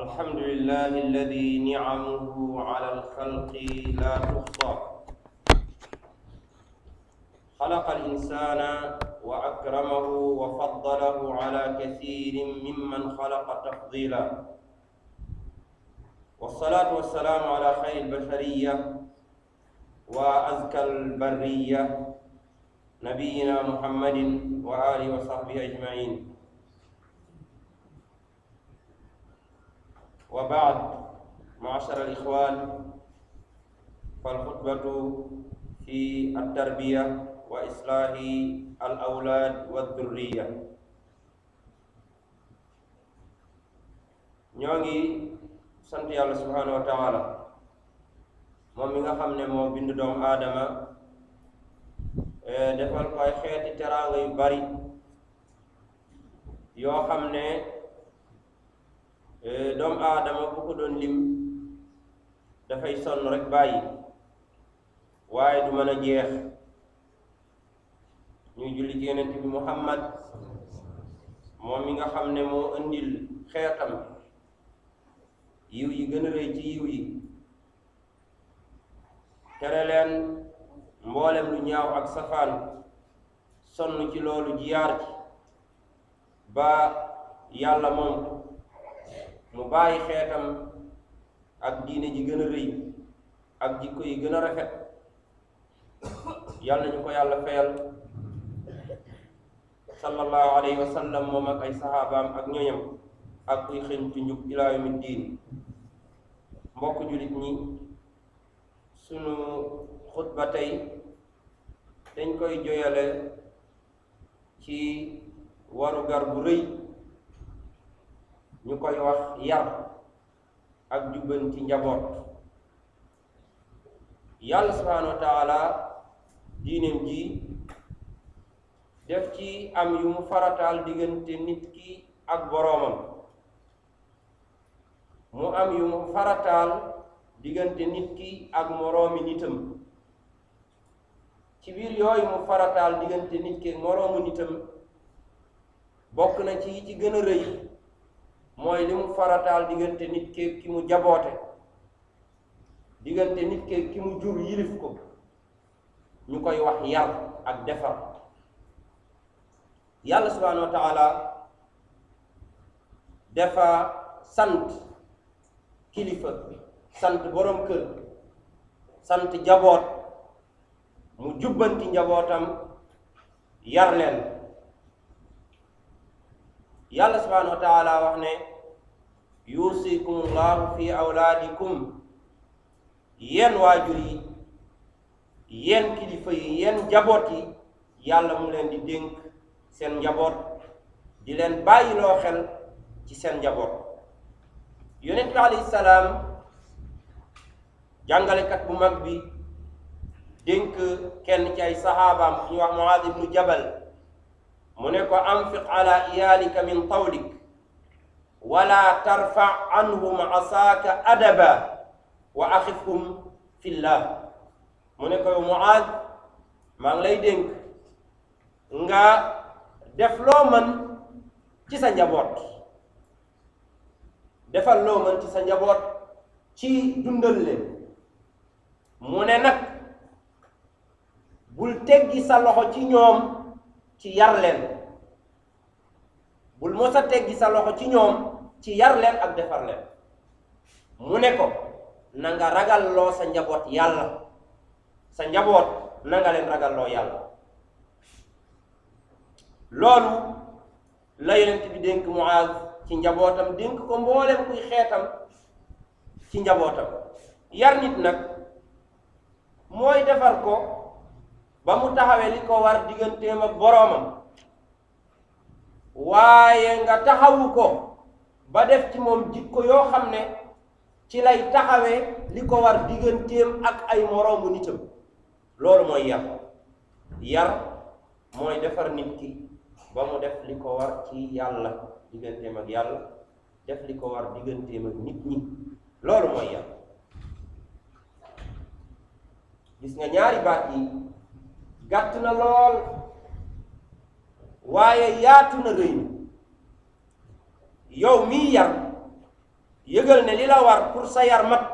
الحمد لله الذي نعمه على الخلق لا تحصى خلق الإنسان وأكرمه وفضله على كثير ممن خلق تفضيلا والصلاة والسلام على خير البشرية وأزكى البرية نبينا محمد وآله وصحبه أجمعين وبعد معاشر الإخوان فالخطبة في التربية وإصلاح الأولاد والذرية ñongi sant Yàlla subhanahu wa ta'ala moom mi nga xam ne moo bind doomu aadama defal ko ay xeeti teraanga yu bari yoo xam ne doomu aadama bu ko doon lim dafay sonn rek bàyyi waaye du mën a jeex ñuy julli ci Yonent bi Muhammad moom mi nga xam ne moo indil xeetam yiw yi gën a rëy ci yiw yi tere leen mboolem lu ñaaw ak safaan sonn ci loolu jiyaar ci ba yàlla moom mu bàyyi xeetam ak diine ji gën a rëy ak jikko yi gën a rafet yàlla nañu ko yàlla fayal sallallahu alayhi wa sallam moom ak ay saxaabaam ak ñoñam ak kuy xëñ ci njub ilaa yawmi diin mbokk jullit ñi sunu xutba tey dañ koy joyale ci warugar bu rëy ñu koy wax yar ak jubbanti njaboot yàlla subhanahu wa taala diineem ji def ci am yu mu farataal diggante nit ki ak boroomam mu am yu mu farataal diggante nit ki ak moroomi nitam ci biir yooyu mu farataal diggante nit ki ak moroomu nitam bokk na ci ci gën a rëy mooy li mu farataal diggante nit ki mu jaboote diggante nit ki mu jur yilif ko ñu koy wax yar ak defar yàlla subhanahu wa taala dafa sant kilifa sant borom kër sant jaboot mu jubbanti njabootam yar leen yàlla subhanahu wa taala wax ne yusikumullahu fi awlaadikum yéen waajur yi yéen kilifa yi yéen njaboot yi yàlla mu leen di dénk seen njaboot di leen bàyyiloo xel ci seen njaboot yonent bi alayhi salaam jàngalekat bu mag bi dénk kenn ci ay saxaabaam ñu wax Muaaz ibnu Jabal mu ne ko anfiq ala iyaalika min tawlik wala tarfa anhum asaaka adaba wa axifhum fillah mu ne ko Muaaz maa ngi lay dénk nga def loo mën ci sa njaboot defal loo mën ci sa njaboot ci dundal leen mu ne nag bul teggi sa loxo ci ñoom ci yar leen bul mos a teggi sa loxo ci ñoom ci yar leen ak defar leen mu ne ko na nga ragal loo sa njaboot yàlla sa njaboot na nga leen ragal loo yàlla loolu la yonent bi dénk Muaaz ci njabootam dénk ko mboolem kuy xeetam ci njabootam yar nit nag mooy defar ko ba mu taxawee li ko war digganteem ak boroomam waaye nga taxawu ko ba def ci moom jikko yoo xam ne ci lay taxawee li ko war digganteem ak ay moroomu nitam loolu mooy yar yar mooy defar nit ki ba mu def li ko war ci yàlla digganteem ak yàlla def li ko war digganteem ak nit ñi loolu mooy yar gis nga ñaari baat yi gàtt na lool waaye yaatu na rëy yow mii yar yëgal ne li la war pour sa yar mat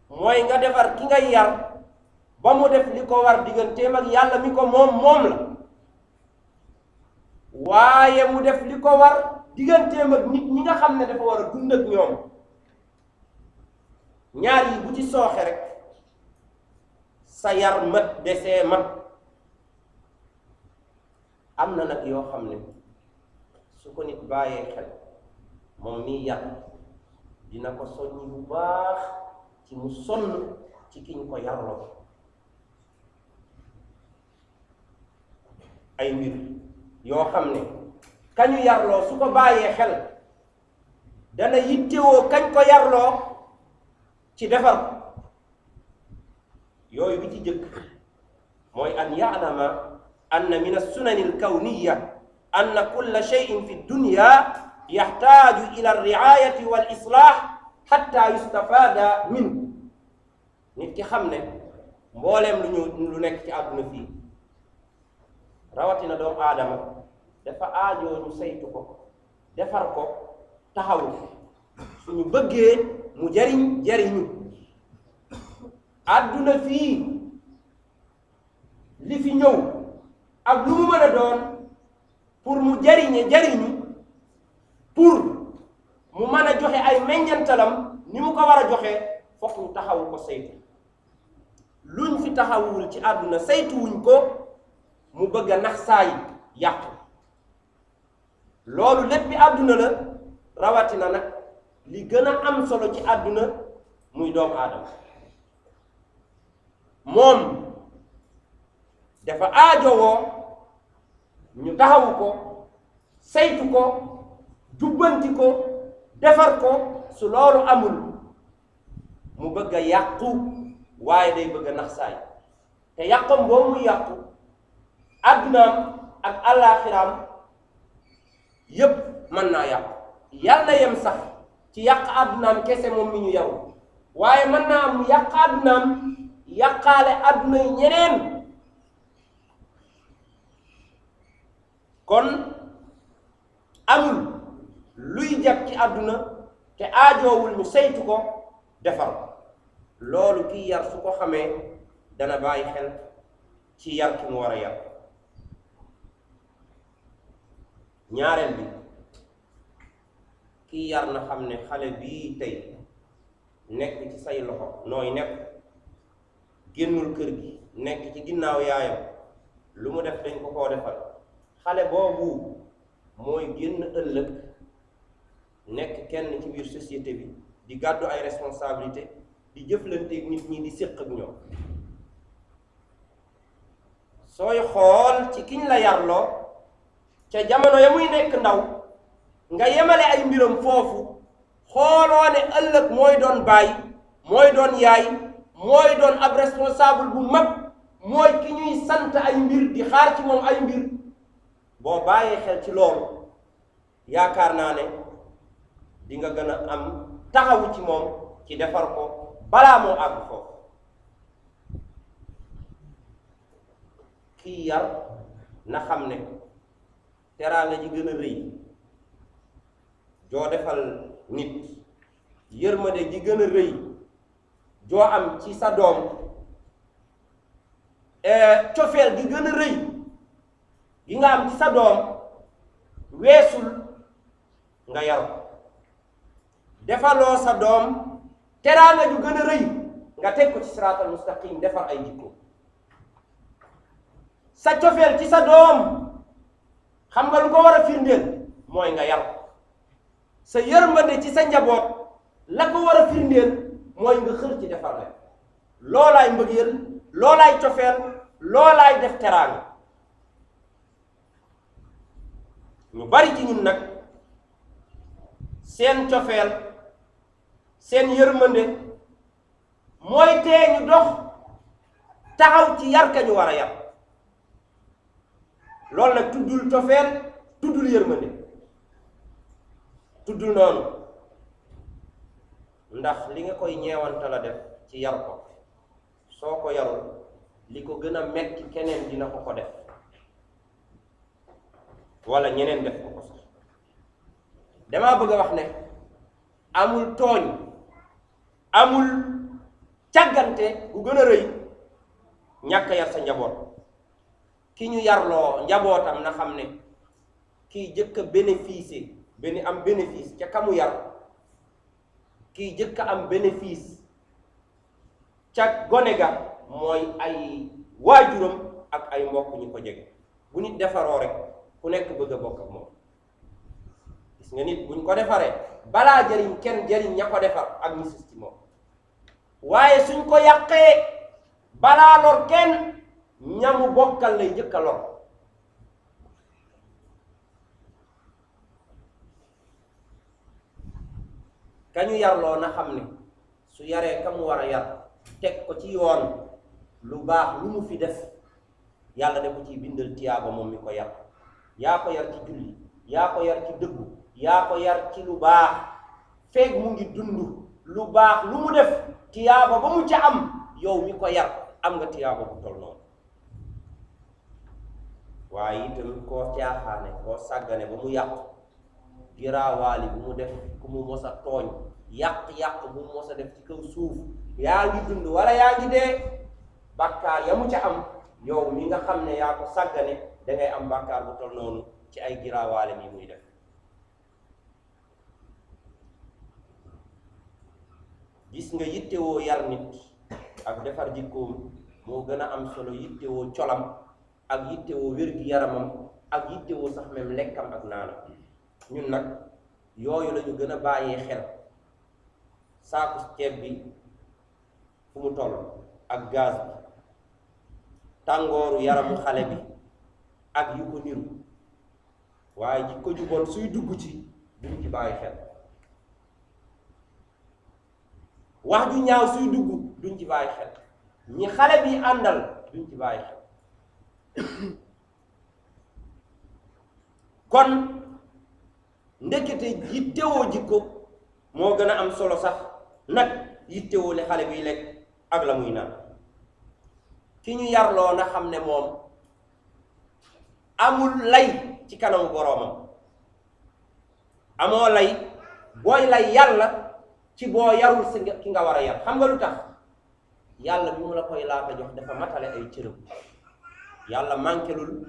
mooy nga defar ki ngay yar ba mu def li ko war digganteem ak yàlla mi ko moom la waaye mu def li ko war digganteem ak nit ñi nga xam ne dafa war a dund ak ñoom. ñaar yi bu ci sooxe rek sa yar mat desee mat. am na nag yoo xam ne su ko nit bàyyee xel moom miy yar dina ko soññi bu baax ci mu sonn ci kiñ ko yarloo ay mbir yoo xam ne kañu yarloo su ko bàyyee xel dana yittewoo kañ ko yarloo ci defar ko yooyu bi ci jëkk mooy an ya'lama anna min as-sunani al-kawniyya anna kulla shay'in fi dunya yaxtaaju ila ar-ri'ayati wal islah hatta yustafada min nit ki xam ne mbooleem lu nekk ci àdduna fii rawatina doomu aadama dafa aajoo ñu saytu ko defar ko taxawu suñu bëggee mu jariñu àdduna fii li fi ñëw ak lu mu mën a doon pour mu jariñu pour mu mën a joxe ay meññantalam ni mu ko war a joxe fokk ñu taxawu ko saytu luñ fi taxawul ci àdduna saytuwuñ ko mu bëgg a nax saa yi yàqu loolu lépp bi àdduna la rawatina nag li gën a am solo ci àdduna muy doomu aadama moom dafa aajowoo ñu taxawu ko saytu ko jubbanti ko defar ko su loolu amul mu bëgg a yàqu waaye day bëgg a nax saay te yàqam boobu muy yàqu àddunaam ak àllaaxiraam yépp mën naa yàqu yàlla na yem sax ci yàq àddunaam kese moom mi ñu yaru waaye mën naa am mu yàq àddunaam yàqaale àdduna yi ñeneen kon amul luy jag ci àdduna te aajoowul ñu saytu ko defar ko loolu kiy yar su ko xamee dana bàyyi xel ci yar ki mu war a yar ñaareel bi kiy yar na xam ne xale bii tey nekk ci say loxo nooy nekk génnul kër gi nekk ci ginnaaw yaayam lu mu def dañ ko koo defal xale boobu mooy génn ëllëg nekk kenn ci biir société bi di gàddu ay responsabilité di jëflanteeg nit ñi di séq ak ñoom sooy xool ci kiñ la yarloo ca jamono ya muy nekk ndaw nga yemale ay mbiram foofu xooloo ne ëllëg mooy doon baay mooy doon yaay mooy doon ab responsable bu mag mooy ki ñuy sant ay mbir di xaar ci moom ay mbir boo bàyyee xel ci loolu yaakaar naa ne di nga gën a am taxawu ci moom ci defar ko balaa moo àgg foofu kii yar na xam ne teraanga ji gën a rëy joo defal nit yërmande ji gën a rëy joo am ci sa doom cofeel gi gën a rëy gi nga am ci sa doom weesul nga yar ko defaloo sa doom teraanga ju gën a rëy nga teg ko ci siraatal mustaqim defar ay jikko sa cofeel ci sa doom xam nga lu ko war a firndeel mooy nga yar ko sa yërmande ci sa njaboot la ko war a firndeel mooy nga xër ci defar leen loolaay mbëggeel loolaay cofeel loolaay def teraanga ñu bari ci ñun nag seen cofeel seen yërmande mooy tee ñu dox taxaw ci yar ka ñu war a yar loolu nag tuddul cofeel tuddul yërmande tuddul noonu ndax li nga koy ñeewanta la def ci yar ko soo ko yarul li ko gën a metti keneen dina ko def wala ñeneen def ko sax damaa bëgg a wax ne amul tooñ amul càggante bu gën a rëy ñàkk yar sa njaboot. ki ñu yarloo njabootam na xam ne kiy jëkk a bénéficier am bénéfice ca kamu yar, kiy jëkk a am bénéfice ca gone ga mooy ay waajuram ak ay mbokk ñu ko jege. bu nit defaroo rek ku nekk bëgg a bokk ak moom. gis nga nit buñ ko defaree balaa jëriñ kenn jëriñ ña ko defar ak ñu sis ci moom, waaye suñ ko yàqee balaa lor kenn ñamu bokkal lay njëkk a lor. kañu yarloo na xam ne su yaree ka mu war a yar teg ko ci yoon, lu baax lu mu fi def yàlla da ko ciy bindal tiyaaba moom mi ko yar. yaa ko yar ci julli, yaa ko yar ci dëggu, yaa ko yar ci lu baax, feeg mu ngi dund lu baax lu mu def tiyaaba ba mu ca am, yow mi ko yar am nga tiyaaba bu tol noonu. waaye itam koo caaxaane koo sàggane ba mu yàqu, giraawaali bu mu def ku mu mos a tooñ, yàq-yàq bu mu mos a def ci kaw suuf, yaa ngi dund wala yaa ngi dee, bàkkaar ya mu ca am yow mi nga xam ne yaa ko sàggane dangay am bàkkaar bu tol noonu ci ay giraawaale mi muy def. gis nga yittewoo yar nit ak defar jikkoom moo gën a am solo yittewoo colam ak yittewoo wér-gi-yaramam ak yittewoo sax même lekkam ak naanam. ñun nag yooyu la ñu gën a bàyyee xel. saaku ceeb bi fu mu toll ak gaz bi, tàngooru yaramu xale bi ak yu ko niru, waaye jikko ju bon suy dugg ci duñ ci bàyyi xel. wax ju ñaaw suy dugg duñ ci bàyyi xel. ñi xale bi àndal duñ ci bàyyi xel. kon ndekete yittewoo jikko moo gën a am solo sax nag yittewoo li xale biy lekk ak la muy naan. ki ñu yarloo na xam ne moom amul lay ci kanamu boroomam. amoo lay booy lay yàlla ci boo yarul si ki nga war a yar. xam nga lu tax? yàlla bi mu la koy laata jox dafa matale ay cëram. yàlla manquelul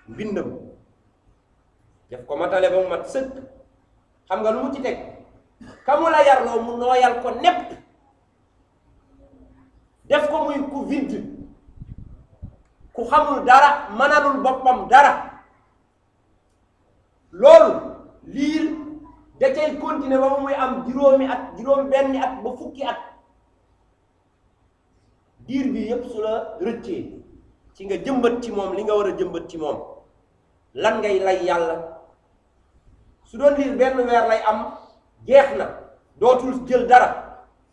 mbindam, def ko matale ba mu mat sëkk. xam nga lu mu ci teg? kamu la yarloo mu nooyal ko nepp, def ko muy ku vide, ku xamul dara, mënalul boppam dara. loolu liir da cay continuer ba muy am juróomi at, juróom benni at ba fukki at. diir bi yépp su la rëccee ci nga jëmbat ci moom li nga war a jëmbat ci moom, lan ngay lay yàlla? su doon liir benn weer lay am jeex na, dootul jël dara,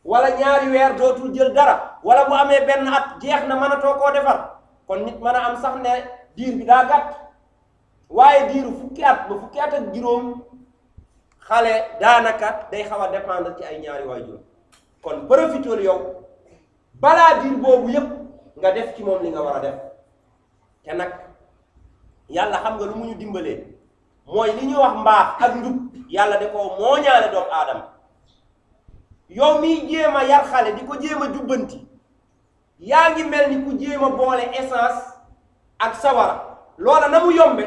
wala ñaari weer dootul jël dara, wala bu amee benn at jeex na, mënatoo koo defar. kon nit mën a am sax ne diir bi daa gàtt, waaye diiru fukki at ba fukki at ak juróom xale daanaka day xaw a dépendre ci ay ñaari waajur. kon profitool yow balaa diir boobu yépp nga def ci moom li nga war a def. te nag yàlla xam nga lu mu ñu dimbalee mooy li ñuy wax mbaax ak njub, yàlla da koo mooñaale doomu aadama. yow miy jéem a yar xale di ko jéem a jubbanti, yaa ngi mel ni ku jéem a boole essence ak sawara. loola na mu yombe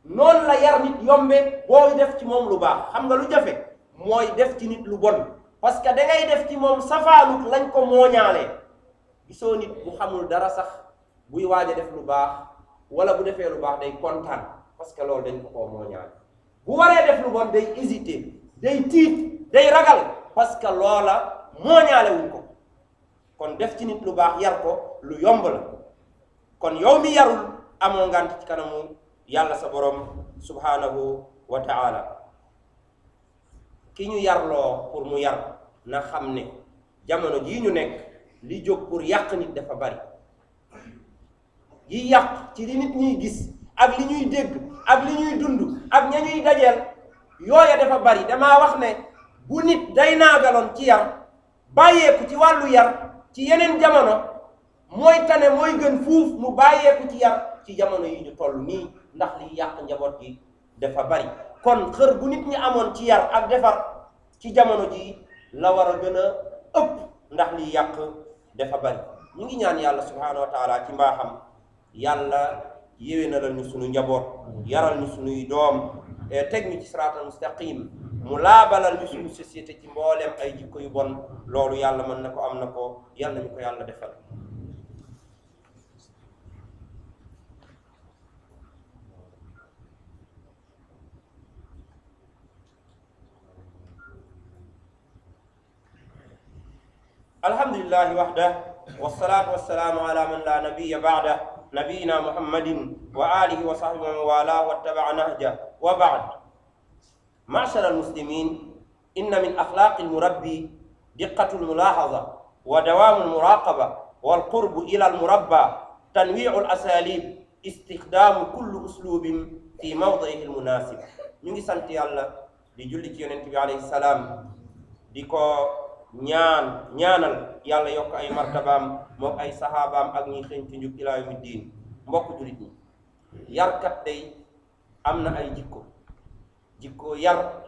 noonu la yar nit yombe boo def ci moom lu baax. xam nga lu jafe mooy def ci nit lu bon, parce que da ngay def ci moom safaanut lañ ko mooñaalee. gisoo nit bu xamul dara sax buy waaj a def lu baax wala bu defee lu baax day kontaan, parce que loolu dañ ko koo mooñaale. bu waree def lu bon day hésiter, day tiit, day ragal, parce que loola mooñaale wuñ ko. kon def ci nit lu baax yar ko lu yomb la. kon yow mi yarul amoo ngant ci kanamu yàlla sa borom subhanahu wa ta'ala. ki ñu yarloo pour mu yar na xam ne jamono jii ñu nekk li jóg pour yàq nit dafa bari. yi yàq ci li nit ñuy gis ak li ñuy dégg ak li ñuy dund ak ña ñuy dajeel, yooya dafa bari. damaa wax ne bu nit day naagaloon ci yar bàyyeeku ci wàllu yar ci yeneen jamono mooy tane, mooy gën fuuf mu bàyyeeku ci yar ci jamono yi ñu toll nii, ndax liy yàq njaboot gi dafa bari. kon xër bu nit ñi amoon ci yar ak defar ci jamono ji la war a gën a ëpp ndax liy yàq dafa bari. ñu ngi ñaan yàlla subhanahu wa taala ci mbaaxam yàlla yéwénalal ñu sunu njaboot, yaral ñu sunuy doom, teg ñu ci siraatal mustaqim, mu laabalal ñu suñu société ci mboolem ay jikko yu bon. loolu yàlla mën na ko, am na ko, yàlla ñu ko yàlla defal. alhamdulillahi wahdah wassalatu wassalamu ala man la nabiyya ba'dah nabiyina muhammadin wa alihi wa sahbihi wa man wala wattaba'a nahja wa ba'd. ma'shara almuslimin, inna min akhlaqi almurabbi diqqatu almulahaza wa dawamu almuraqaba wal qurbu ila almurabba tanwi'u alasalib istikhdamu kulli uslubin fi mawdi'ihi almunasib. ñu ngi sant yàlla di julli ci yonent bi alayhi salaam, di ko ñaanal yàlla yokk ay martabaam mook ay saxaabaam ak ñi xëñ ci njub ilaa yawmi diin. mbokk jullit ñi, yarkat day am na ay jikko yar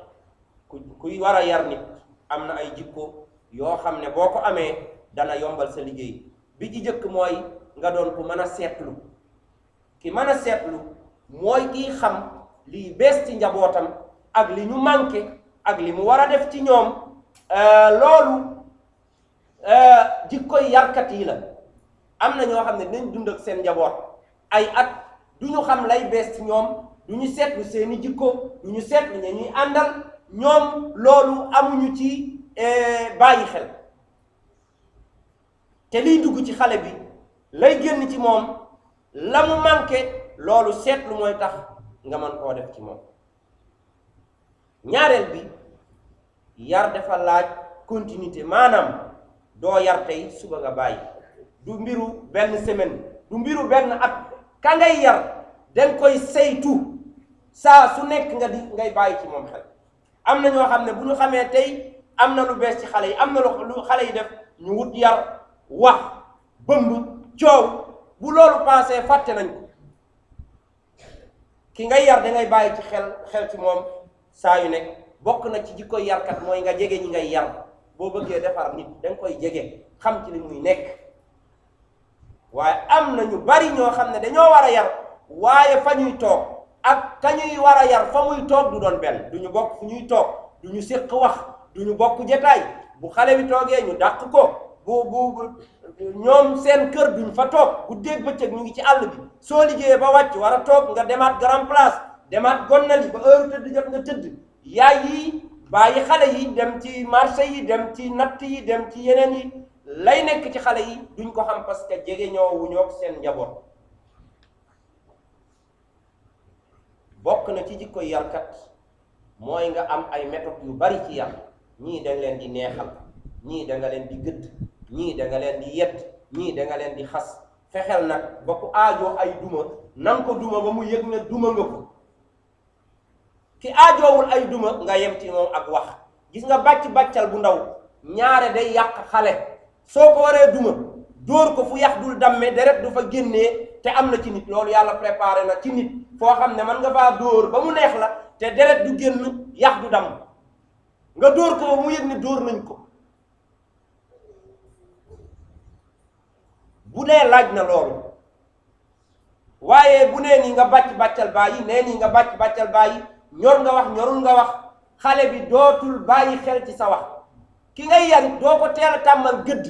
kuy war a yar nit am na ay jikko yoo xam ne boo ko amee dana yombal sa liggéey. bi ci jëkk mooy nga doon ku mën a seetlu. ki mën a seetlu mooy kiy xam liy bees ci njabootam ak li ñu manqué ak li mu war a def ci ñoom. loolu jikkoy yarkat yi la. am na ñoo xam ne dinañ dund ak seen njaboot ay at du ñu xam lay bees ci ñoom, du ñu seetlu seeni jikko, du ñu seetlu ña ñuy àndal. ñoom loolu amuñu ci bàyyi xel, te liy dugg ci xale bi lay génn ci moom la mu manqué, loolu seetlu mooy tax nga mën koo def ci moom. ñaareel bi, yar dafa laaj continuité, maanaam doo yar tey suba nga bàyyi. du mbiru benn semaine, du mbiru benn at. ka ngay yar danga koy saytu saa su nekk ngay bàyyi ci moom xel. am na ñoo xam ne bu ñu xamee tey am na lu bees ci xale yi, am na lu xale yi def, ñu wut yar, wax, bëmb, coow. bu loolu passé fàtte nañ ko. ki ngay yar dangay bàyyi ci xel ci moom saa yu nekk. bokk na ci jikkoy yarkat mooy nga jege ñi ngay yar. boo bëggee defar nit danga koy jege, xam ci li muy nekk. waaye am na ñu bari ñoo xam ne dañoo war a yar, waaye fa ñuy toog ak ka ñuy war a yar fa muy toog du doon benn. du ñu bokk fu ñuy toog, du ñu séq wax, du ñu bokk jataay. bu xale bi toogee ñu dàq ko. ñoom seen kër duñ fa toog. guddeeg bëccëg ñu ngi ci àll bi. soo liggéeyee ba wàcc war a toog, nga demaat grand place, demaat gonnali ba heure tëdd jot nga tëdd. yaay yi bàyyi xale yi dem ci marché yi, dem ci natt yi, dem ci yeneen yi. lay nekk ci xale yi duñ ko xam parce que jege ñoowuñoo seen njaboot. bokk na ci jikko yarkat mooy nga am ay méthodes yu bari ci yar. ñii da nga leen di neexal, ñii da nga leen di gëdd, ñii da nga leen di yedd, ñii da nga leen di xas. fexeel nag ba ku aajoo ay duma nanga ko duma ba mu yëg ne duma nga ko. ki aajoowul ay duma nga yem ci moom ak wax. gis nga bàccal bu ndaw ñaare day yàq xale. soo ko waree duma dóor ko fu yax dul damme, deret du fa génnee, te am na ci nit. loolu yàlla préparé na ci nit foo xam ne man nga faa dóor ba mu neex la te deret du génn, yax du damm. nga dóor ko ba mu yëg ne dóor nañ ko. bu dee laaj na loolu. waaye bu nee nii nga bàccal bàyyi, nee nii nga bàccal bàyyi, ñor nga wax ñorul nga wax, xale bi dootul bàyyi xel ci sa wax. ki ngay yar doo ko teel a tàmmal gëdd.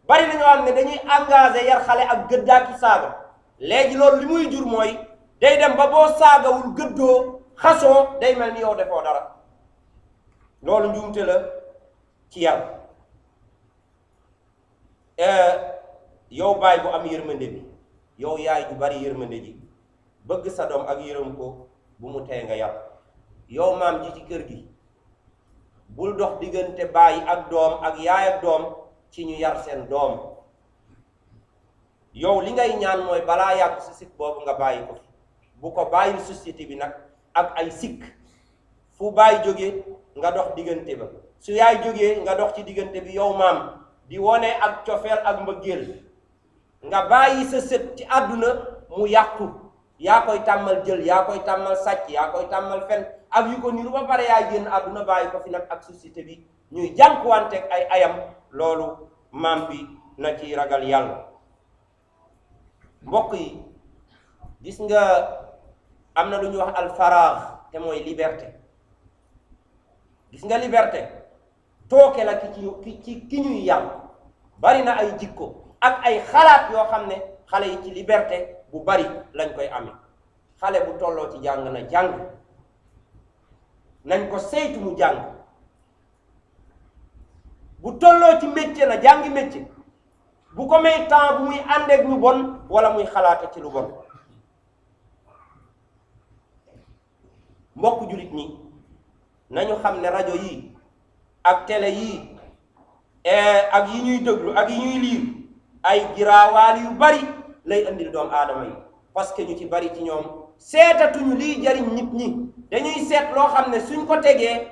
bari na ñoo xam ne dañuy engagé yar xale ak gëddaa ki saaga. léegi loolu li muy jur mooy day dem ba boo saagawul gëddoo xasoo day mel ni yow defoo dara. loolu njuumte la ci yar. yow baay bu am yërmande bi, yow yaay ju bari yërmande ji, bëgg sa doom ak yërëm ko bu mu tee nga yar. yow maam ji ci kër gi, bul dox diggante baay ak doom ak yaay ak doom ci ñu yar seen doom. yow li ngay ñaan mooy balaa yàgg si sikk boobu nga bàyyi ko fi. bu ko bàyyil société bi nag ak ay sikk. fu baay jógee nga dox diggante ba, su yaay jógee nga dox ci diggante bi. yow maam di wone ak cofeel ak mbëggeel, nga bàyyi sa sët ci àdduna mu yàqu. yaa koy tàmmal jël, yaa koy tàmmal sàcc, yaa koy tàmmal fen, ak yu ko niru ba pare yaay génn àdduna bàyyi ko fi nag ak société bi ñuy jànkuwanteeg ay ayam loolu maam bi na ci ragal yàlla. mbokk yi gis nga am na lu ñuy wax alfaraax te mooy liberté. gis nga liberté tooke la ki ñuy yar bari na ay jikko ak ay xalaat yoo xam ne xale yi ci liberté bu bari lañ koy amee. xale bu tolloo ci jàng na jàng nañ ko saytu mu jàng, bu tolloo ci métier na jàngi métier, bu ko may temps bu muy àndeek ñu bon wala muy xalaate ci lu bon. mbokk jullit ñi nañu xam ne rajo yi ak télé yi ak yi ñuy déglu ak yi ñuy liir ay giraawaal yu bari lay indil doomu aadama yi, parce que ñu ci bari ci ñoom seetatuñu liy jariñ nit ñi, dañuy seet loo xam ne suñ ko tegee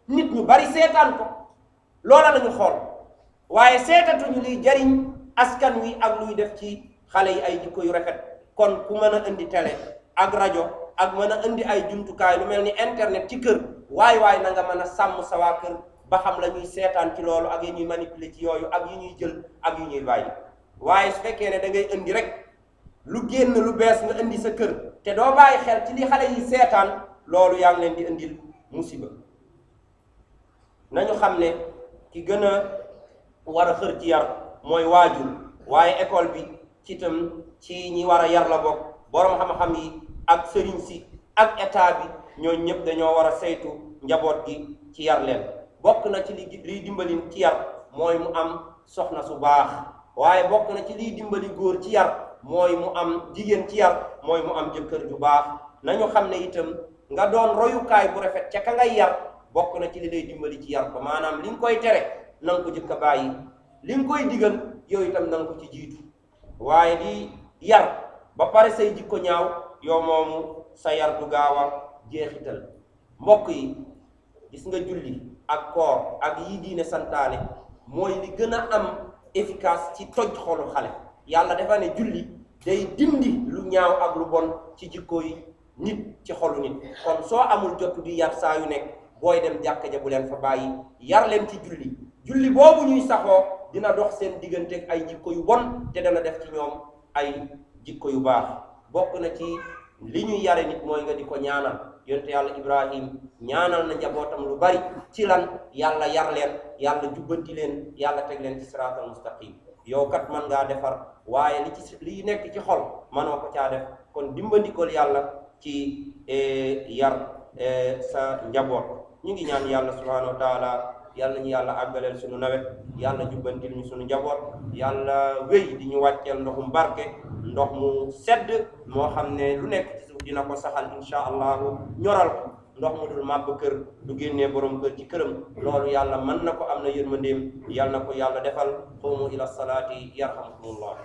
nit ñu bari seetaan ko, loola lañu xool, waaye seetatuñu liy jariñ askan wi ak luy def ci xale yi ay jikko yu rafet. kon ku mën a indi télé ak rajo ak mën a indi ay jumtukaay lu mel ni internet ci kër, waay na nga mën a sàmm sa waa kër ba xam la ñuy seetaan ci loolu ak yi ñuy manipuler ci yooyu ak yi ñuy jël ak yi ñuy bàyyi. waaye su fekkee ne da ngay indi rek lu génn lu bees nga indi sa kër te doo bàyyi xel ci li xale yi seetaan, loolu yaa ngi leen di indil musiba. nañu xam ne ki gën a war a xër ci yar mooy waajur, waaye école bi ci itam ci ñi war a yar la bokk. borom xam-xam yi ak sëriñ si ak état bi ñooñu ñëpp dañoo war a saytu njaboot gi ci yar leen. bokk na ci liy dimbali ci yar mooy mu am soxna su baax, waaye bokk na ci liy dimbali góor ci yar mooy mu am jigéen ci yar mooy mu am jëkkër ju baax. nañu xam ne itam nga doon royukaay bu rafet ca ka ngay yar bokk na ci li lay dimbali ci yar ko, maanaam li nga koy tere na nga ko jëkk a bàyyi, li nga koy digal yow itam na nga ko ci jiitu. waaye di yar ba pare say jikko ñaaw, yow moomu sa yar du gaaw a jeexital. mbokk yi gis nga julli ak koor ak yi diine santaane mooy li gën a am efficace ci toj xolu xale. yàlla dafa ne julli day dindi lu ñaaw ak lu bon ci jikko yi nit, ci xolu nit. kon soo amul jotu di yar saa yu nekk, booy dem jàkka ja bu leen fa bàyyi, yar leen ci julli. julli boobu ñuy saxoo dina dox seen digganteeg ay jikko yu bon te dana def ci ñoom ay jikko yu baax. bokk na ci li ñuy yare nit mooy nga di ko ñaanal. yonte yàlla Ibrahim ñaanal na njabootam lu bari ci lan? yàlla yar leen, yàlla jubbanti leen, yàlla teg leen ci siraatal mustaqim. yow kat man ngaa defar, waaye li nekk ci xol manoo ko caa def. kon dimbandikool yàlla ci yar sa njaboot. ñu ngi ñaan yàlla subhanahu wa taala yàlla ñu yàlla àggaleel suñu nawet, yàlla jubbantil ñu suñu njaboot, yàlla wéy di ñu wàcceel ndoxum barke, ndox mu sedd moo xam ne lu nekk ci suuf dina ko saxal insha allahu, ñoral ko. ndox mu dul màbb kër du génnee borom kër ci këram. loolu yàlla mën na ko, am na yërmandeem, yàlla na ko yàlla defal. qumu ila salaati yarhamukumullah.